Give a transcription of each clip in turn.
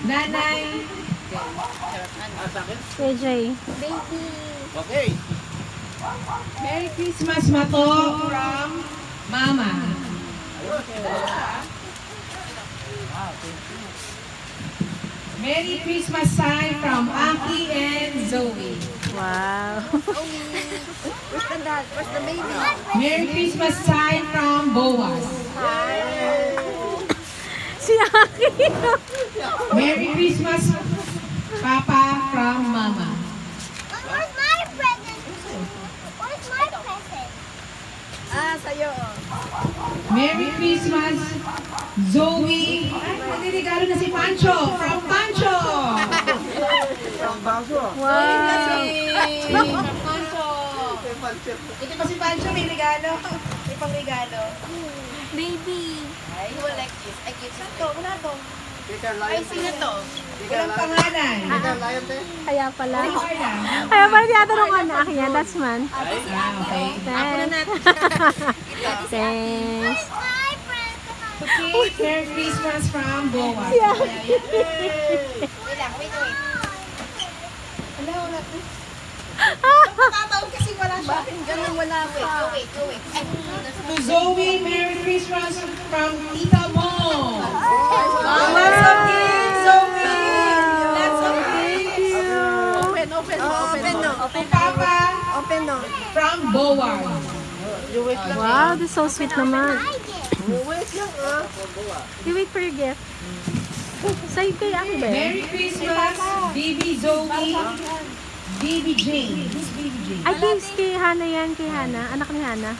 Nanay. KJ. Baby. Okay. Merry Christmas, Mato, from Mama. Merry Christmas sign from Aki and Zoe. Wow. Where's the dad? Where's the baby? Merry Christmas sign from Boaz. Si Aki. Merry Christmas, Papa, from Mama. Where's my present? Where's my present? Ah, sa'yo. Merry Christmas, Zoe. Ay, naliligalo na si Pancho, from Pancho. Ang baso. Wow. Pancho. Ito pa si Pancho, may regalo. May pang regalo. Baby. Ay, who will like this? I give it. Wala to. Ay, Sino to? Walang pangalan. Lion, te. Kaya pala. Wala. Kaya pala tinatanong ko na akin yan. That's man. Ah, okay. Thanks. Thanks. Okay, Merry Christmas from Boaz. Yeah. Wait lang, wait. Wala, wala. Tatawag kasi wala siya. Bakit ganun wala? Wait. Ay, To Zoe, Merry Christmas from Tita Mo. Wow. Lots of gifts, Zoe. Lots of gifts. Open To Papa Open no. from Boaz. Wow, that's so sweet naman. Wait lang, ah. You wait for your gift. Sa'yo kay Aki ba? Merry Christmas, Baby Zoe, Baby Jane. Who's Baby Jane? I think kay Hana yan, kay Hana. Anak ni Hana.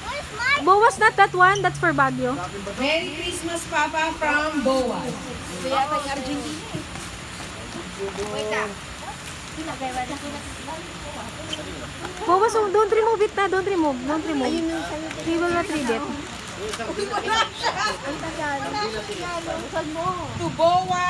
Bowas not that one, that's for Baguio. Merry Christmas, Papa from Boaz. Ito yata yung Argentina. Wait lang. Bowas, oh, don't remove it na, don't remove. We will not read it. Ang tagal. Ang tagal. To Boaz.